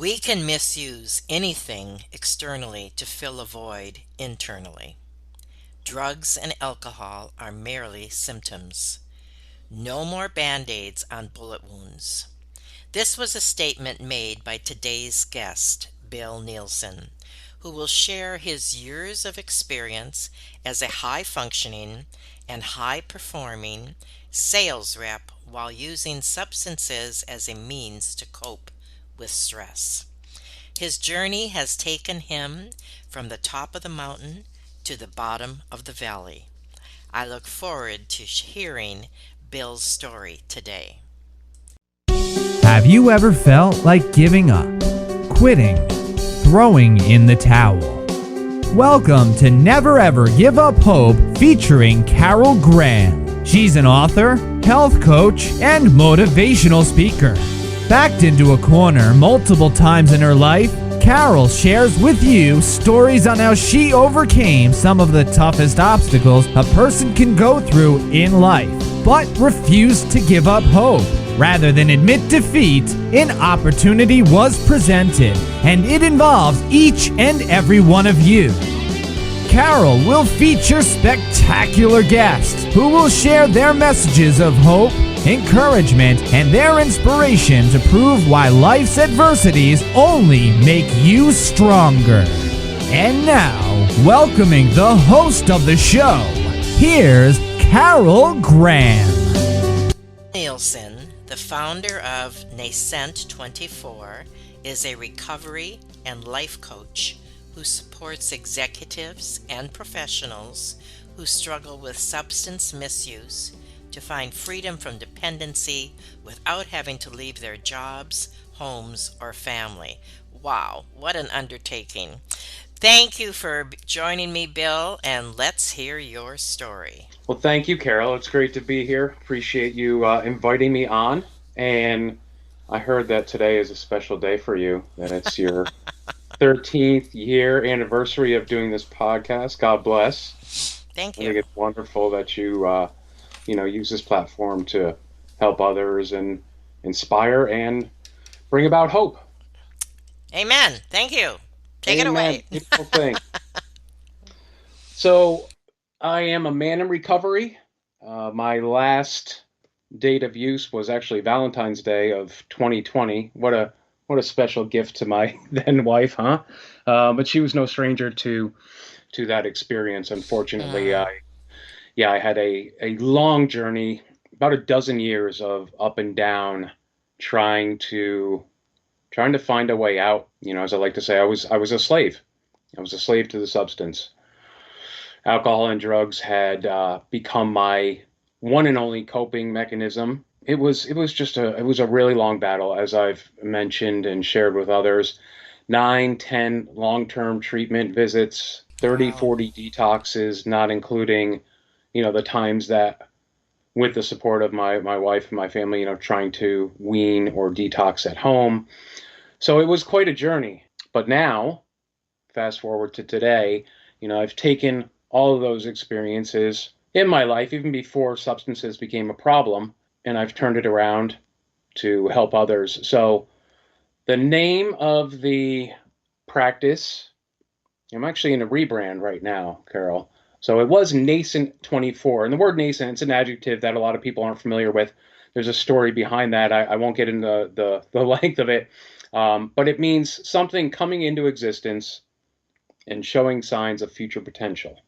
We can misuse anything externally to fill a void internally. Drugs and alcohol are merely symptoms. No more band-aids on bullet wounds. This was a statement made by today's guest, Bill Nielsen, who will share his years of experience as a high-functioning and high-performing sales rep while using substances as a means to cope with stress. His journey has taken him from the top of the mountain to the bottom of the valley. I look forward to hearing Bill's story today. Have you ever felt like giving up, quitting, throwing in the towel? Welcome to Never Ever Give Up Hope featuring Carol Graham. She's an author, health coach, and motivational speaker. Backed into a corner multiple times in her life, Carol shares with you stories on how she overcame some of the toughest obstacles a person can go through in life, but refused to give up hope. Rather than admit defeat, an opportunity was presented, and it involves each and every one of you. Carol will feature spectacular guests who will share their messages of hope, encouragement, and their inspiration to prove why life's adversities only make you stronger. And now, welcoming the host of the show, here's Carol Graham. Nielsen, the founder of Nascent24, is a recovery and life coach who supports executives and professionals who struggle with substance misuse to find freedom from dependency without having to leave their jobs, homes, or family. Wow, what an undertaking. Thank you for joining me, Bill, and let's hear your story. Well, thank you, Carol. It's great to be here. Appreciate you inviting me on. And I heard that today is a special day for you, that it's your 13th year anniversary of doing this podcast. God bless. Thank I you. think it's wonderful that you use this platform to help others and inspire and bring about hope. Amen. Thank you. Take it Amen. away. Beautiful thing. So, I am a man in recovery. My last date of use was actually Valentine's Day of 2020. What a special gift to my then wife, huh? But she was no stranger to that experience. Unfortunately, Mm, I had a long journey, about a dozen years of up and down, trying to trying to find a way out. As I like to say, I was a slave. I was a slave to the substance. Alcohol and drugs had become my one and only coping mechanism. It was a really long battle, as I've mentioned and shared with others. 9, 10 long-term treatment visits, 30, wow. 40 detoxes, not including, the times that with the support of my wife and my family, trying to wean or detox at home. So it was quite a journey. But now, fast forward to today, I've taken all of those experiences in my life, even before substances became a problem, and I've turned it around to help others. So the name of the practice, I'm actually in a rebrand right now, Carol. So it was Nascent 24. And the word nascent, it's an adjective that a lot of people aren't familiar with. There's a story behind that. I won't get into the length of it. But it means something coming into existence and showing signs of future potential,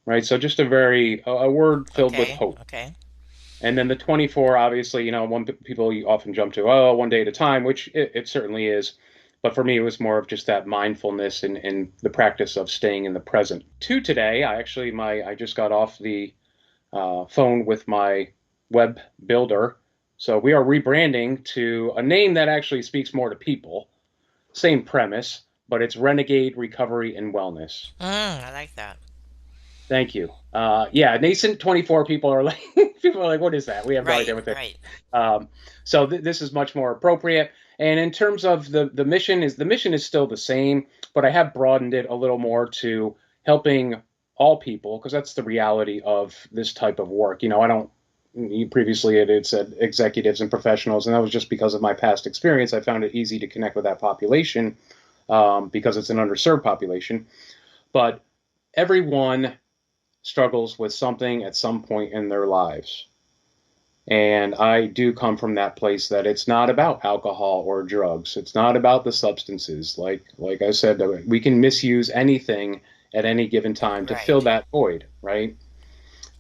right? So just a word filled with Okay. hope. Okay. And then the 24, obviously, one people often jump to, oh, one day at a time, which it certainly is. But for me, it was more of just that mindfulness and the practice of staying in the present. To today, I just got off the phone with my web builder. So we are rebranding to a name that actually speaks more to people. Same premise, but it's Renegade Recovery and Wellness. I like that. Thank you. Yeah, nascent 24 people are like, what is that? We have no idea Right. what that. Right. Um, so this is much more appropriate. And in terms of the mission is still the same, but I have broadened it a little more to helping all people, because that's the reality of this type of work. I don't Previously it had said executives and professionals, and that was just because of my past experience. I found it easy to connect with that population because it's an underserved population. But everyone struggles with something at some point in their lives. And I do come from that place that it's not about alcohol or drugs. It's not about the substances. Like I said, we can misuse anything at any given time to fill Right. that void, right?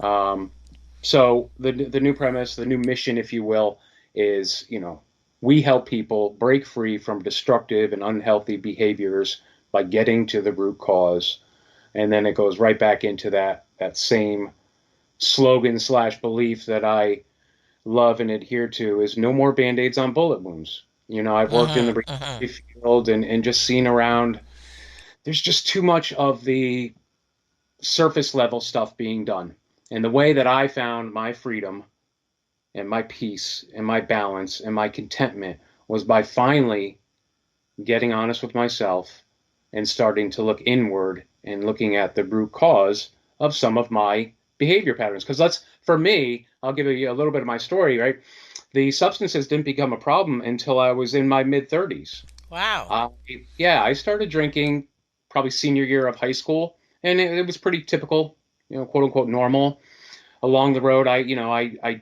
Um, so the new premise, the new mission, if you will, is we help people break free from destructive and unhealthy behaviors by getting to the root cause, and then it goes right back into that same slogan slash belief that I love and adhere to is no more band-aids on bullet wounds. I've worked in the Mm-hmm. recovery Mm-hmm. field and just seen around. There's just too much of the surface level stuff being done. And the way that I found my freedom and my peace and my balance and my contentment was by finally getting honest with myself and starting to look inward and looking at the root cause of some of my behavior patterns. Because for me, I'll give you a little bit of my story, right? The substances didn't become a problem until I was in my mid 30s. Wow. Uh, yeah, I started drinking probably senior year of high school, and it was pretty typical, quote unquote normal. Along the road, I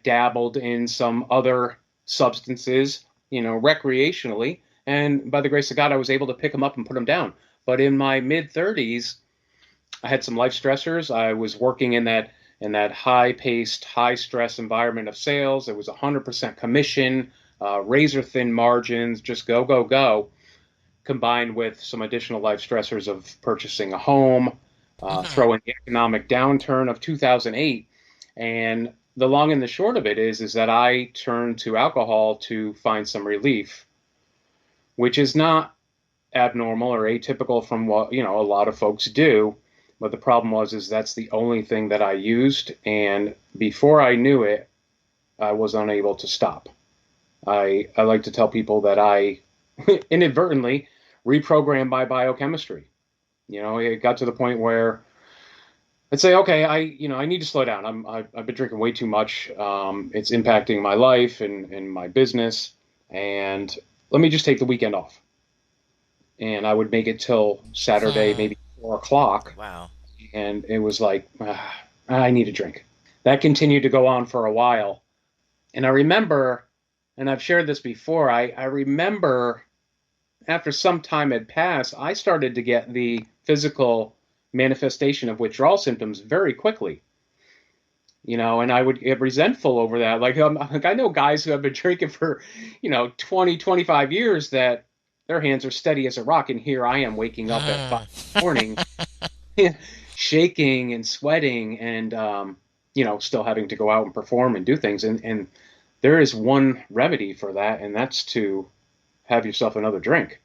dabbled in some other substances, recreationally, and by the grace of God, I was able to pick them up and put them down. But in my mid 30s, I had some life stressors. I was working in that high paced, high stress environment of sales. It was 100% commission, razor thin margins, just go, go, go, combined with some additional life stressors of purchasing a home, Mm-hmm. throw in the economic downturn of 2008. And the long and the short of it is that I turned to alcohol to find some relief, which is not abnormal or atypical from what a lot of folks do. But the problem was that's the only thing that I used, and before I knew it, I was unable to stop. I like to tell people that I inadvertently reprogrammed my biochemistry. It got to the point where I'd say, okay, I need to slow down. I've been drinking way too much. It's impacting my life and my business, and let me just take the weekend off. And I would make it till Saturday, Hmm. maybe 4 o'clock, Wow. and it was like I need a drink. That continued to go on for a while, and I remember, and I've shared this before. I remember after some time had passed, I started to get the physical manifestation of withdrawal symptoms very quickly. And I would get resentful over that. Like I know guys who have been drinking for, 20, 25 years that their hands are steady as a rock. And here I am waking up at 5 Mm. in the morning, shaking and sweating and, still having to go out and perform and do things. And there is one remedy for that, and that's to have yourself another drink.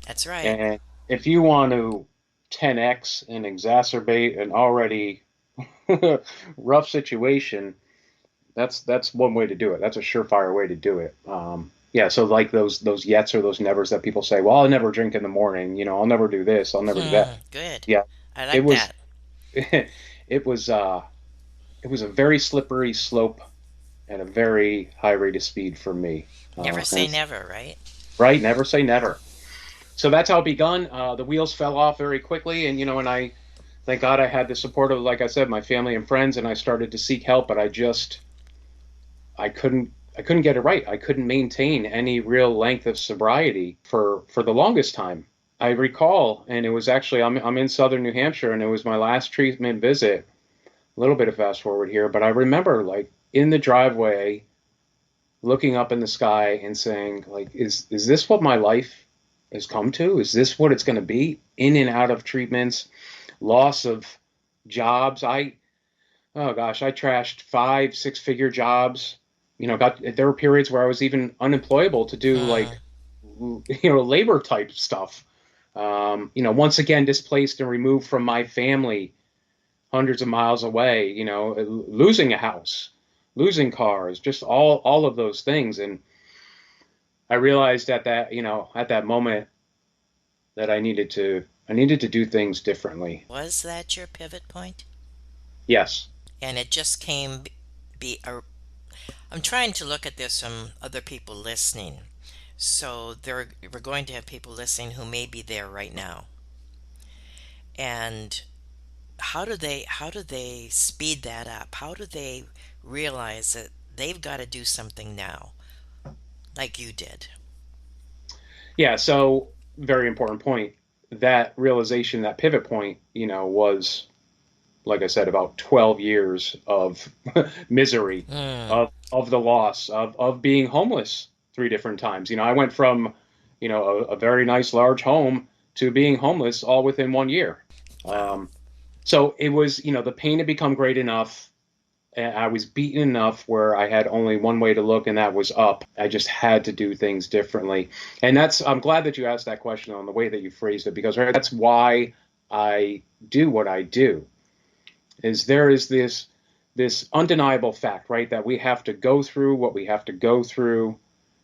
That's right. And if you want to 10x and exacerbate an already rough situation, that's one way to do it. That's a surefire way to do it. Yeah, so like those yets or those nevers that people say, well, I'll never drink in the morning. I'll never do this. I'll never do that. Hmm. Good. Yeah, I it like was that. it was it was a very slippery slope at a very high rate of speed for me. Never And say it's never, right? right, never say never. So that's how it begun. The wheels fell off very quickly, and I thank God I had the support of, like I said, my family and friends, and I started to seek help, but I couldn't get it right. I couldn't maintain any real length of sobriety for the longest time. I recall, and it was actually I'm in southern New Hampshire, and it was my last treatment visit. A little bit of fast forward here, but I remember like in the driveway, looking up in the sky and saying, like, is this what my life has come to? Is this what it's going to be? In and out of treatments, loss of jobs. Oh gosh, I trashed 5, 6 figure jobs. There were periods where I was even unemployable to do like, Hmm. labor type stuff. Once again, displaced and removed from my family, hundreds of miles away, losing a house, losing cars, just all of those things. And I realized at that moment that I needed to do things differently. Was that your pivot point? Yes. And it just came be a I'm trying to look at this from other people listening. So we're going to have people listening who may be there right now. And how do they speed that up? How do they realize that they've got to do something now, like you did? Yeah, so very important point. That realization, that pivot point, was, like I said, about 12 years of misery, Mm, of the loss, of being homeless three different times. I went from, a very nice large home to being homeless all within 1 year. wow. Um, so it was, the pain had become great enough. I was beaten enough where I had only one way to look, and that was up. I just had to do things differently. And I'm glad that you asked that question on the way that you phrased it, because right, that's why I do what I do. Is there is this undeniable fact, right, that we have to go through what we have to go through,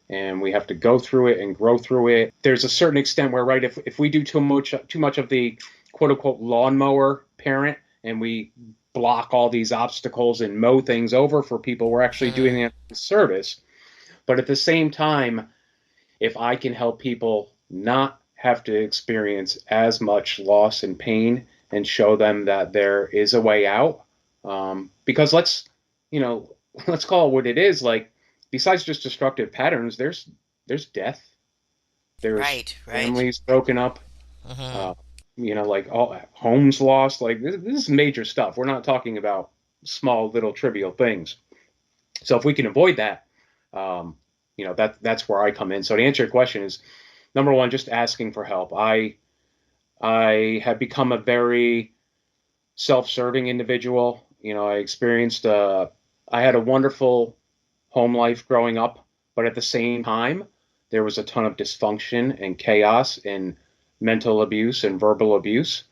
and we have to go through it and grow through it. There's a certain extent where, right, if we do too much of the quote unquote lawnmower parent, and we block all these obstacles and mow things over for people, we're actually doing Mm, it a service. But at the same time, if I can help people not have to experience as much loss and pain, and show them that there is a way out, because you know, let's call it what it is. Like, besides just destructive patterns, there's death, there's right, right. families broken up, Hmm. uh, like all homes lost. Like, this is major stuff. We're not talking about small little trivial things. So if we can avoid that, that's where I come in. So to answer your question is, number one, just asking for help. I have become a very self-serving individual. I had a wonderful home life growing up, but at the same time, there was a ton of dysfunction and chaos and mental abuse and verbal abuse.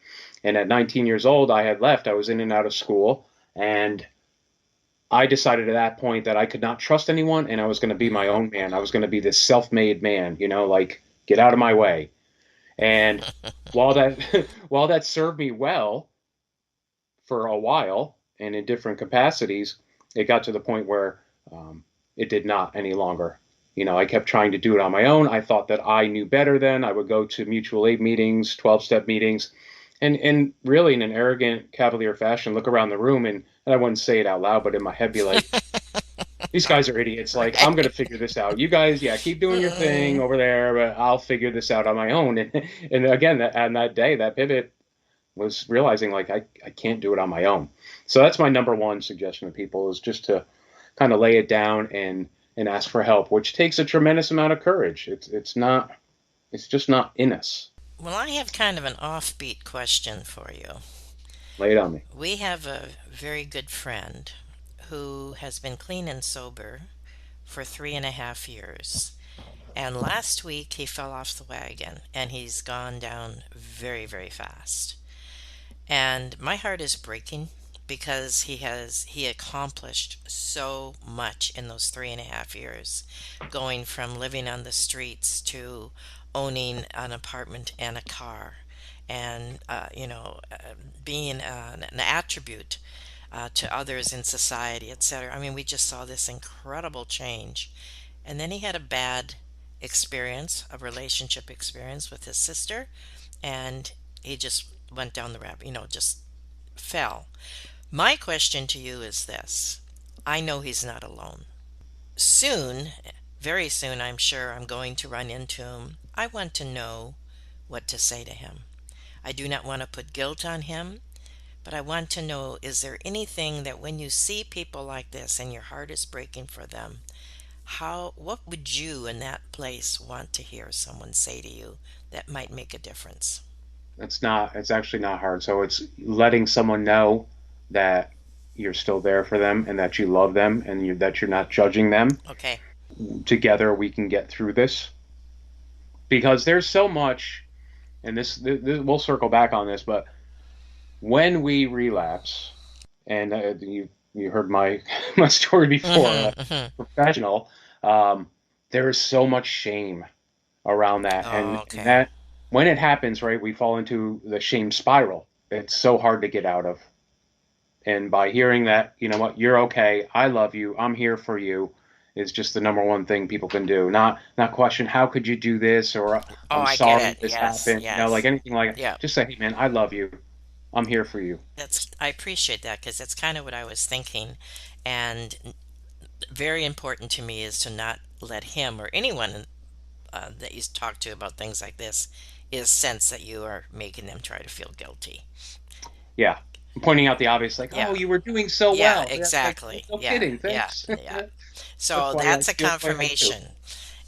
And at 19 years old, I had left. I was in and out of school, and I decided at that point that I could not trust anyone, and I was going to be my Hmm. own man. I was going to be this self-made man, like, get out of my way. And while that while that served me well for a while and in different capacities, it got to the point where it did not any longer. I kept trying to do it on my own. I thought that I knew better then. I would go to mutual aid meetings, 12-step meetings, and really in an arrogant, cavalier fashion, look around the room, and I wouldn't say it out loud, but in my head be like, these guys are idiots. Like, I'm going to Right. figure this out. You guys, yeah, keep doing your thing Mm, over there, but I'll figure this out on my own. And again, on that day, that pivot was realizing, like, I can't do it on my own. So that's my number one suggestion to people, is just to kind of lay it down and ask for help, which takes a tremendous amount of courage. It's just not in us. well, I have kind of an offbeat question for you. Lay it on me. We have a very good friend who has been clean and sober for 3.5 years. And last week he fell off the wagon and he's gone down very, very fast. And my heart is breaking because he accomplished so much in those 3.5 years, going from living on the streets to owning an apartment and a car, and being an attribute to others in society, etc. I mean, we just saw this incredible change. And then he had a bad experience, a relationship experience with his sister, and he just went down the rabbit, just fell. My question to you is this: I know he's not alone. Soon, very soon, I'm sure I'm going to run into him. I want to know what to say to him. I do not want to put guilt on him, but I want to know, is there anything that when you see people like this and your heart is breaking for them, what would you in that place want to hear someone say to you that might make a difference? It's actually not hard. So it's letting someone know that you're still there for them, and that you love them, and that you're not judging them. Okay. Together we can get through this, because there's so much, and this we'll circle back on this, but when we relapse, and you heard my my story before, Mm-hmm, mm-hmm. professional, um, there is so much shame around that, Oh, and okay. that when it happens, right, we fall into the shame spiral. It's so hard to get out of. And by hearing that, you know what, you're okay, I love you, I'm here for you, is just the number one thing people can do. Not question how could you do this, or Oh, I'm I get sorry it. this Yes, happened, like yes. anything like that. Yeah. Just say, hey man, I love you. I'm here for you. I appreciate that because that's kind of what I was thinking. And very important to me is to not let him or anyone that you talk to about things like this is sense that you are making them try to feel guilty. Yeah. I'm pointing out the obvious, like, oh, Yeah. you were doing so Yeah, well. Yeah, it's like, exactly. no Yeah, kidding. yeah, Thanks. yeah. That's So why I that's a feel the way I do. confirmation.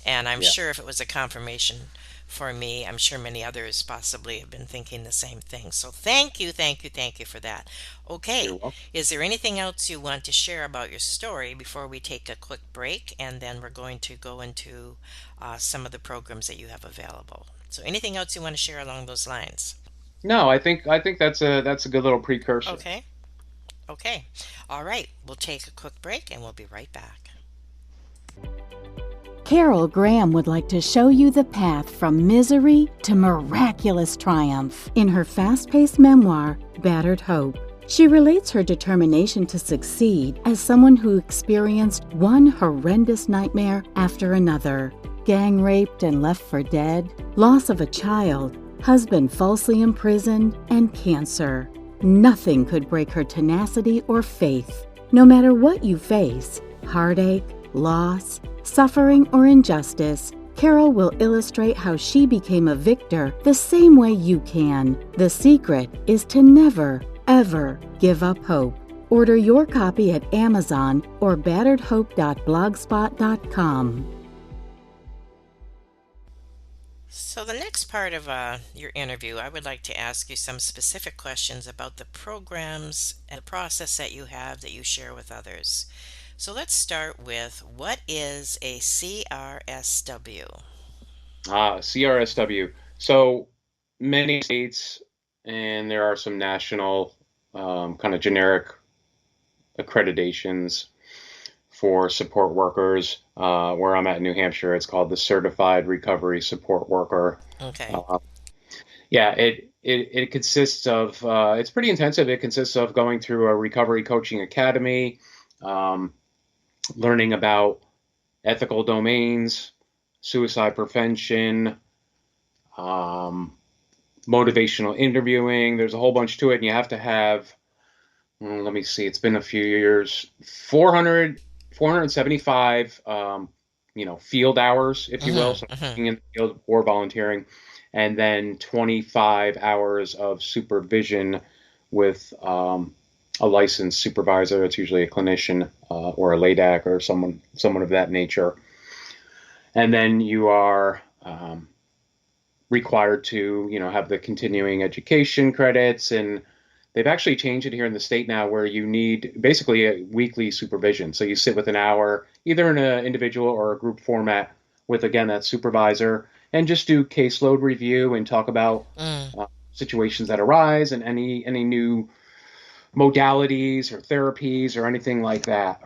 And I'm Yeah. sure if it was a confirmation for me, I'm sure many others possibly have been thinking the same thing. So thank you, thank you, thank you for that. You're Okay, welcome. is there anything else you want to share about your story before we take a quick break? And then we're going to go into some of the programs that you have available. So anything else you want to share along those lines? No, I think that's a good little precursor. Okay, okay. All right, we'll take a quick break and we'll be right back. Carol Graham would like to show you the path from misery to miraculous triumph in her fast-paced memoir, Battered Hope. She relates her determination to succeed as someone who experienced one horrendous nightmare after another. Gang raped and left for dead, loss of a child, husband falsely imprisoned, and cancer. Nothing could break her tenacity or faith. No matter what you face, heartache, loss, suffering, or injustice, Carol will illustrate how she became a victor the same way you can. The secret is to never, ever give up hope. Order your copy at Amazon or batteredhope.blogspot.com. So, the next part of your interview, I would like to ask you some specific questions about the programs and the process that you have that you share with others. So, let's start with what is a CRSW? CRSW. So many states, and there are some national kind of generic accreditations for support workers. Where I'm at in New Hampshire, it's called the Certified Recovery Support Worker. Okay. Uh, yeah, it consists of it's pretty intensive. It consists of going through a recovery coaching academy, um, learning about ethical domains, suicide prevention, um, motivational interviewing. There's a whole bunch to it, and you have to have, let me see, it's been a few years, 475, field hours, if you will, Mm-hmm, so mm-hmm. being in the field or volunteering, and then 25 hours of supervision with a licensed supervisor. It's usually a clinician or a LADAC or someone of that nature. And then you are required to, have the continuing education credits, and they've actually changed it here in the state now where you need basically a weekly supervision. So you sit with an hour, either in an individual or a group format with, again, that supervisor, and just do caseload review and talk about Mm. situations that arise and any new modalities or therapies or anything like that,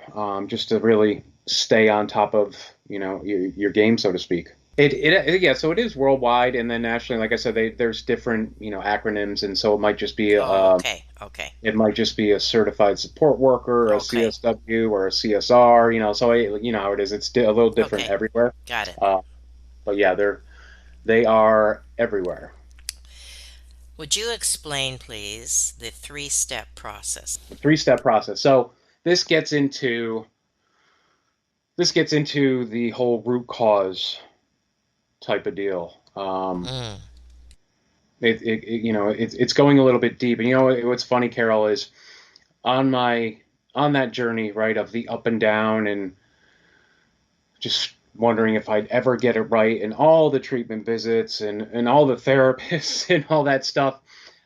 just to really stay on top of, your game, so to speak. Yeah, so it is worldwide, and then nationally, like I said, there's different acronyms, and so Oh, okay, okay, it might just be a certified support worker, a okay, CSW, or a CSR. So you know how it is. It's a little different okay. everywhere, Got it. uh, but yeah, they are everywhere. Would you explain, please, the three-step process? The three-step process. So this gets into this gets into the whole root cause type of deal. Mm. It's going a little bit deep, and what's funny, Carol, is on that journey, right, of the up and down, and just wondering if I'd ever get it right, and all the treatment visits and all the therapists and all that stuff.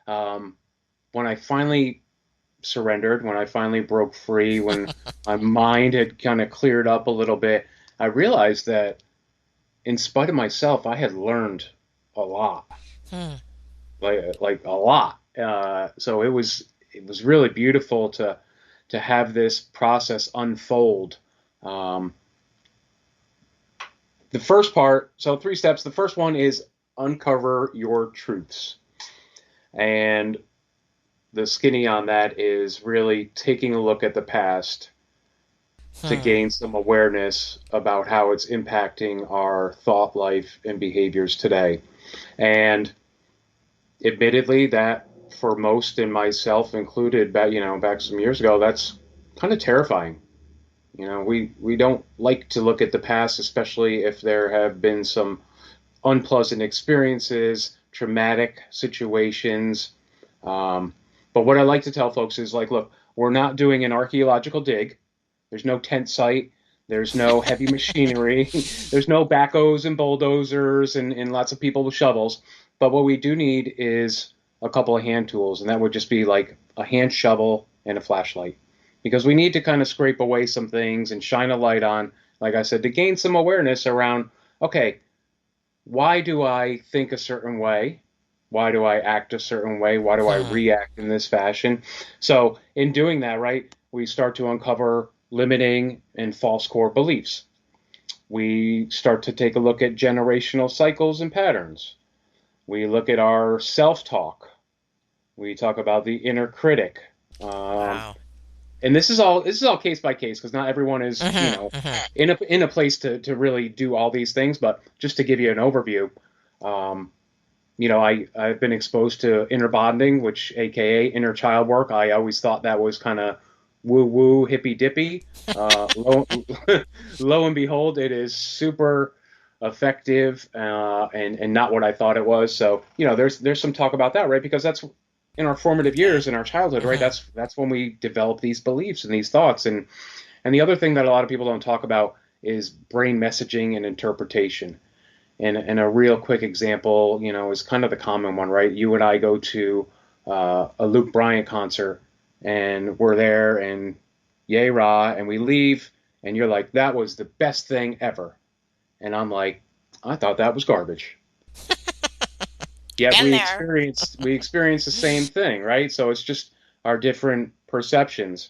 Um, when I finally surrendered, when I finally broke free, when my mind had kind of cleared up a little bit, I realized that in spite of myself, I had learned a lot, Hmm. like a lot. So it was really beautiful to have this process unfold. Um, the first part, so three steps. The first one is uncover your truths. And the skinny on that is really taking a look at the past to Hmm. gain some awareness about how it's impacting our thought life and behaviors today. And admittedly, that for most and myself included, back some years ago, that's kind of terrifying. We don't like to look at the past, especially if there have been some unpleasant experiences, traumatic situations. Um, but what I like to tell folks is like, look, we're not doing an archaeological dig. There's no tent site. There's no heavy machinery. There's no backhoes and bulldozers and lots of people with shovels. But what we do need is a couple of hand tools, and that would just be like a hand shovel and a flashlight. Because we need to kind of scrape away some things and shine a light on, like I said, to gain some awareness around, okay, why do I think a certain way? Why do I act a certain way? Why do I Hmm. react in this fashion? So, in doing that, right, we start to uncover limiting and false core beliefs. We start to take a look at generational cycles and patterns. We look at our self talk. We talk about the inner critic. Um, Wow. and this is all case by case because not everyone is Hmm. Hmm. in a place to really do all these things. But just to give you an overview, um, I've been exposed to inner bonding, which AKA inner child work. I always thought that was kind of woo woo hippy dippy. Lo and behold, it is super effective and not what I thought it was. So there's some talk about that, right? Because that's in our formative Okay. years in our childhood, right? Hmm. That's when we develop these beliefs and these thoughts. And the other thing that a lot of people don't talk about is brain messaging and interpretation. And a real quick example, is kind of the common one, right? You and I go to a Luke Bryant concert, and we're there, and yay rah, and we leave, and you're like, that was the best thing ever, and I'm like, I thought that was garbage. Yet Been we there. experience the same thing, right? So it's just our different perceptions.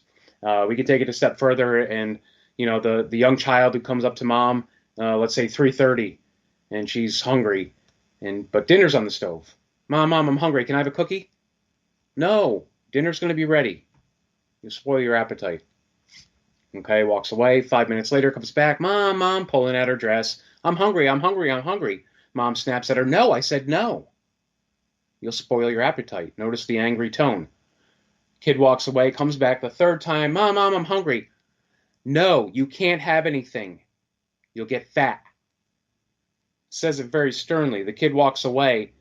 We could take it a step further, and the young child who comes up to mom, let's say 3:30, and she's hungry, but dinner's on the stove. Mom, I'm hungry. Can I have a cookie? No, dinner's going to be ready. You spoil your appetite. Okay, walks away. 5 minutes later, comes back. Mom, pulling at her dress. I'm hungry. I'm hungry. I'm hungry. Mom snaps at her. No, I said no. You'll spoil your appetite. Notice the angry tone. Kid walks away, comes back the third time. Mom, I'm hungry. No, you can't have anything. You'll get fat. Says it very sternly. The kid walks away,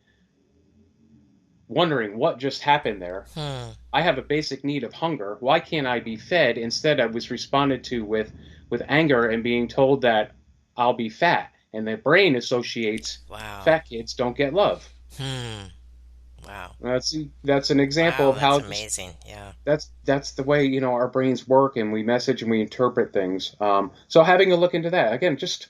wondering what just happened there. Hmm. I have a basic need of hunger. Why can't I be fed? Instead, I was responded to with anger and being told that I'll be fat. And the brain associates Wow. fat kids don't get love. Hmm. Wow. That's an example Wow. of That's how just amazing. Yeah. that's the way our brains work and we message and we interpret things. So having a look into that again, just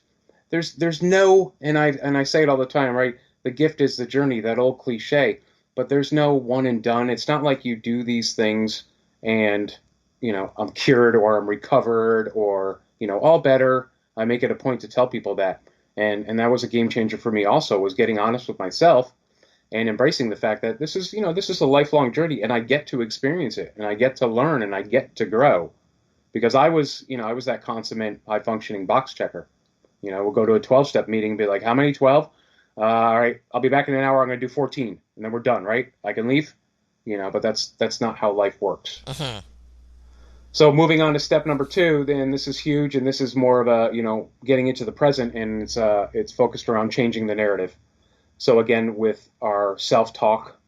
there's no and I say it all the time, right? The gift is the journey, that old cliche. But there's no one and done. It's not like you do these things and I'm cured or I'm recovered or all better. I make it a point to tell people that, and that was a game changer for me. Also, was getting honest with myself and embracing the fact that this is a lifelong journey and I get to experience it and I get to learn and I get to grow because I was that consummate high functioning box checker. We'll go to a 12-step meeting and be like, how many? 12? All right, I'll be back in an hour. I'm going to do 14 and then we're done, right? I can leave, but that's not how life works. Hmm. So moving on to step number two, then this is huge and this is more of a, getting into the present and it's focused around changing the narrative. So again, with our self-talk,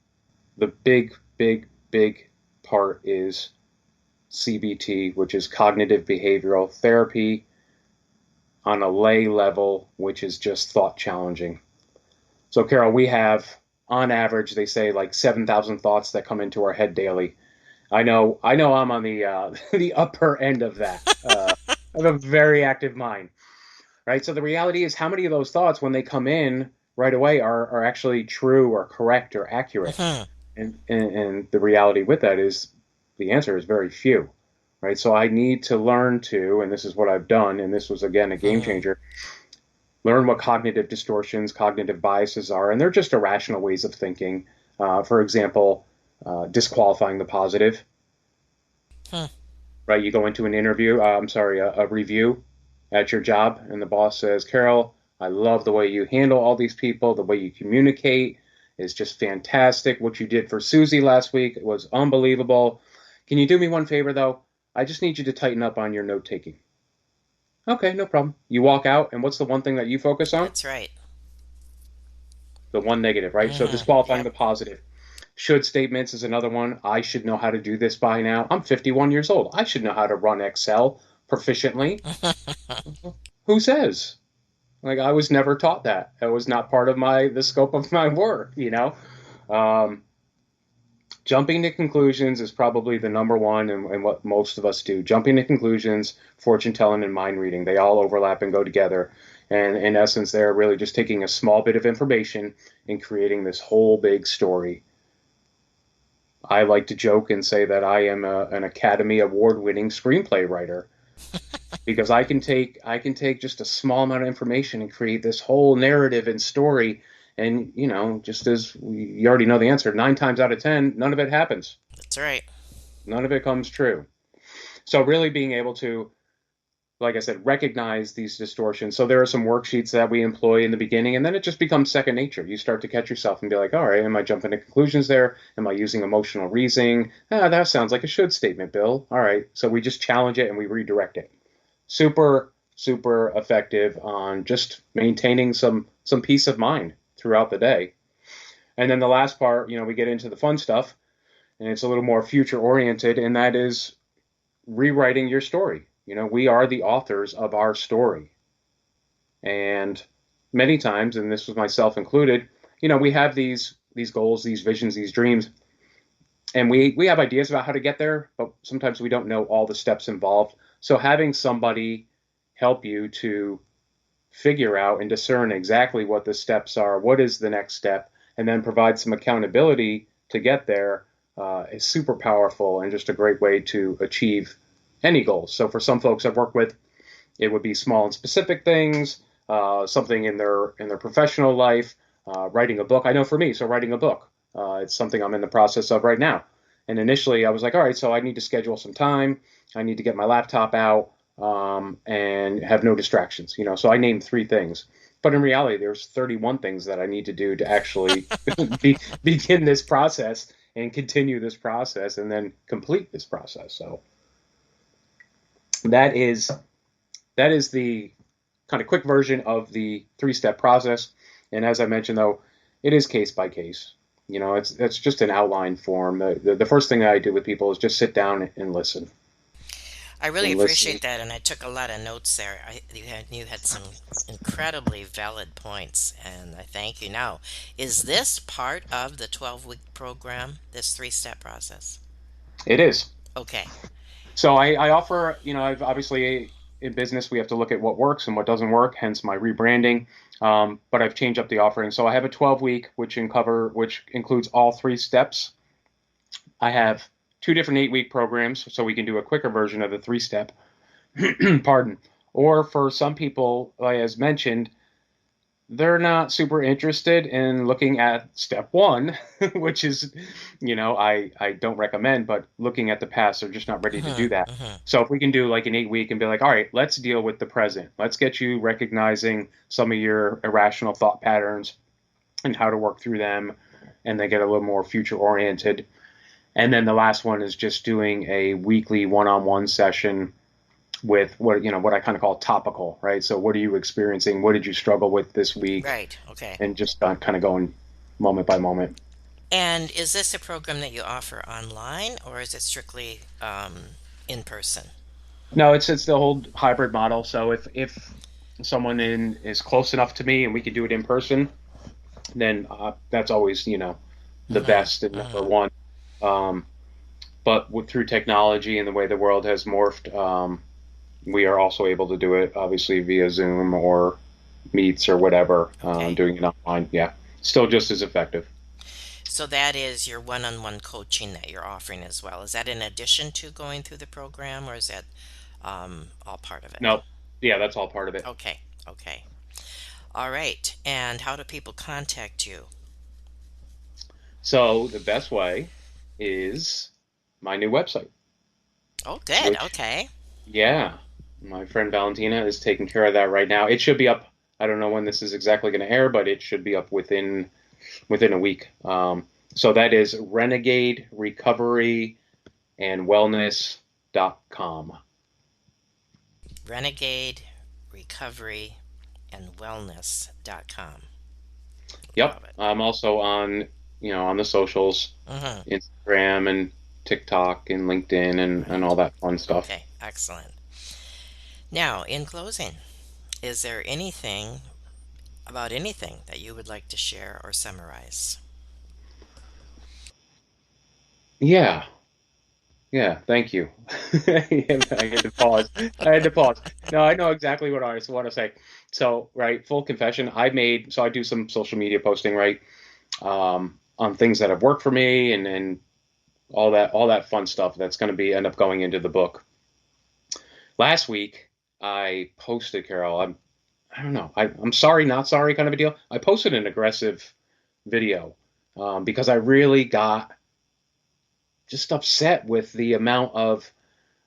the big, big, big part is CBT, which is cognitive behavioral therapy on a lay level, which is just thought challenging. So, Carol, we have, on average, they say like 7,000 thoughts that come into our head daily. I know, I'm on the the upper end of that. I have a very active mind, right? So the reality is, how many of those thoughts, when they come in right away, are actually true or correct or accurate? Hmm. And the reality with that is the answer is very few, right? So I need to learn to, and this is what I've done, and this was again a game Hmm. changer, learn what cognitive distortions, cognitive biases are, and they're just irrational ways of thinking. For example, disqualifying the positive, Hmm. right? You go into an interview, a review at your job, and the boss says, Carol, I love the way you handle all these people, the way you communicate is just fantastic. What you did for Susie last week was unbelievable. Can you do me one favor, though? I just need you to tighten up on your note taking. Okay, no problem. You walk out, and what's the one thing that you focus on? That's right. The one negative, right? So disqualifying Yep. the positive. Should statements is another one. I should know how to do this by now. I'm 51 years old. I should know how to run Excel proficiently. Who says? Like, I was never taught that. That was not part of the scope of my work, you know? Um, Jumping to conclusions is probably the number one and what most of us do. Jumping to conclusions, fortune telling, and mind reading, they all overlap and go together. And in essence, they're really just taking a small bit of information and creating this whole big story. I like to joke and say that I am an Academy Award-winning screenplay writer because I can take just a small amount of information and create this whole narrative and story. And just as you already know the answer, 9 times out of 10, none of it happens. That's right. None of it comes true. So really being able to, like I said, recognize these distortions. So there are some worksheets that we employ in the beginning, and then it just becomes second nature. You start to catch yourself and be like, all right, am I jumping to conclusions there? Am I using emotional reasoning? That sounds like a should statement, Bill. All right. So we just challenge it and we redirect it. Super, super effective on just maintaining some peace of mind throughout the day. And then the last part, we get into the fun stuff, and it's a little more future oriented, and that is rewriting your story. We are the authors of our story. And many times, and this was myself included, we have these goals, these visions, these dreams, and we have ideas about how to get there, but sometimes we don't know all the steps involved. So having somebody help you to figure out and discern exactly what the steps are, what is the next step, and then provide some accountability to get there is super powerful and just a great way to achieve any goals. So for some folks I've worked with, it would be small and specific things, something in their professional life, writing a book. I know for me, so writing a book, it's something I'm in the process of right now. And initially I was like, all right, so I need to schedule some time. I need to get my laptop out and have no distractions. So I named 3 things. But in reality, there's 31 things that I need to do to actually begin this process and continue this process and then complete this process. So that is the kind of quick version of the 3-step process. And as I mentioned, though, it is case by case. It's just an outline form. The first thing that I do with people is just sit down and listen. I really And listen. appreciate that, and I took a lot of notes there. You had some incredibly valid points, and I thank you. Now, is this part of the 12-week program, this three-step process? It is. Okay. So I offer, I've obviously in business, we have to look at what works and what doesn't work, hence my rebranding. But I've changed up the offering. So I have a 12-week, which includes all 3 steps. I have 2 different 8-week programs, so we can do a quicker version of the 3-step. Pardon. Or for some people, as mentioned, they're not super interested in looking at step 1, which is, I don't recommend, but looking at the past, they're just not ready to do that. So if we can do like an 8-week and be like, all right, let's deal with the present. Let's get you recognizing some of your irrational thought patterns and how to work through them, and then get a little more future oriented. And then the last one is just doing a weekly one-on-one session with what I kind of call topical, right? So what are you experiencing? What did you struggle with this week? Right. Okay. And just kind of going moment by moment. And is this a program that you offer online, or is it strictly in person? No, it's the whole hybrid model. So if someone is close enough to me and we can do it in person, then that's always the best and number one. Um, but through technology and the way the world has morphed, we are also able to do it obviously via Zoom or Meets or whatever, Okay. doing it online. Yeah, still just as effective. So that is your one-on-one coaching that you're offering as well. Is that in addition to going through the program, or is that all part of it? No, yeah, that's all part of it. Okay. Okay. All right. And how do people contact you? So the best way is my new website. Oh, good. Which, Okay. yeah, my friend Valentina is taking care of that right now. It should be up. I don't know when this is exactly going to air, but it should be up within a week. So that is Renegade Recovery and Wellness.com. Renegade Recovery and Wellness.com. Yep. Love it. I'm also on the socials, Mm-hmm. Instagram and TikTok and LinkedIn and all that fun stuff. Okay, excellent. Now, in closing, is there anything about anything that you would like to share or summarize? Yeah. Yeah. Thank you. I had to pause. I had to pause. No, I know exactly what I want to say. So, right, full confession, I do some social media posting, right, on things that have worked for me and all that fun stuff that's going to be end up going into the book. Last week, I posted, Carol. I don't know. I'm sorry, not sorry, kind of a deal. I posted an aggressive video because I really got just upset with the amount of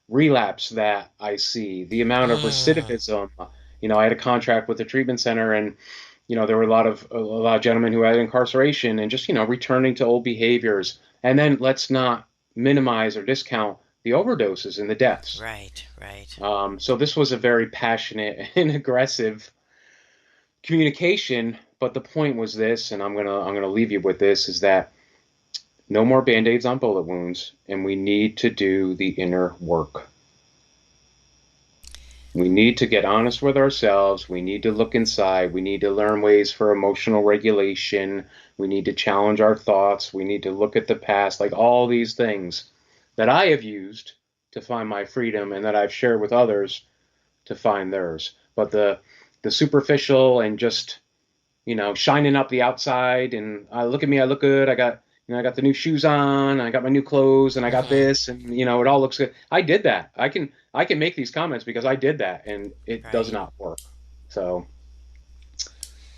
relapse that I see, the amount of Mm, recidivism. I had a contract with the treatment center, and there were a lot of gentlemen who had incarceration and just returning to old behaviors. And then let's not minimize or discount the overdoses and the deaths. right, right. So this was a very passionate and aggressive communication. But the point was this, and I'm gonna leave you with this: is that no more band-aids on bullet wounds, and we need to do the inner work. We need to get honest with ourselves. We need to look inside. We need to learn ways for emotional regulation. We need to challenge our thoughts. We need to look at the past, like all these things that I have used to find my freedom and that I've shared with others to find theirs. But the superficial and just shining up the outside and look at me, I look good. I got the new shoes on, I got my new clothes, and I got Mm-hmm, this, and it all looks good. I did that. I can make these comments because I did that, and it does right. not work. So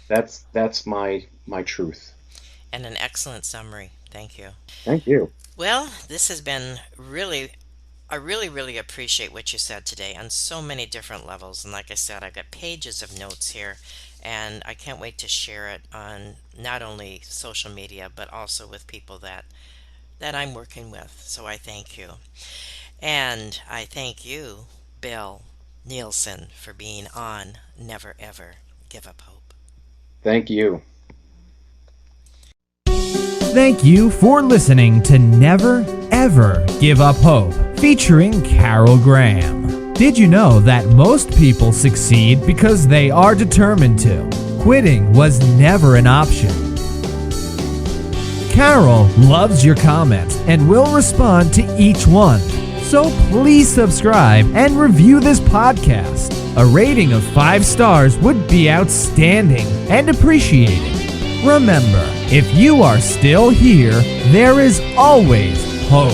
that's my truth. And an excellent summary. Thank you. Thank you. Well, this has been really, I really, really appreciate what you said today on so many different levels. And like I said, I've got pages of notes here, and I can't wait to share it on not only social media, but also with people that I'm working with. So I thank you. And I thank you, Bill Nielsen, for being on Never Ever Give Up Hope. Thank you. Thank you for listening to Never Ever Give Up Hope, featuring Carol Graham. Did you know that most people succeed because they are determined to? Quitting was never an option. Carol loves your comments and will respond to each one. So please subscribe and review this podcast. A rating of 5 stars would be outstanding and appreciated. Remember, if you are still here, there is always hope.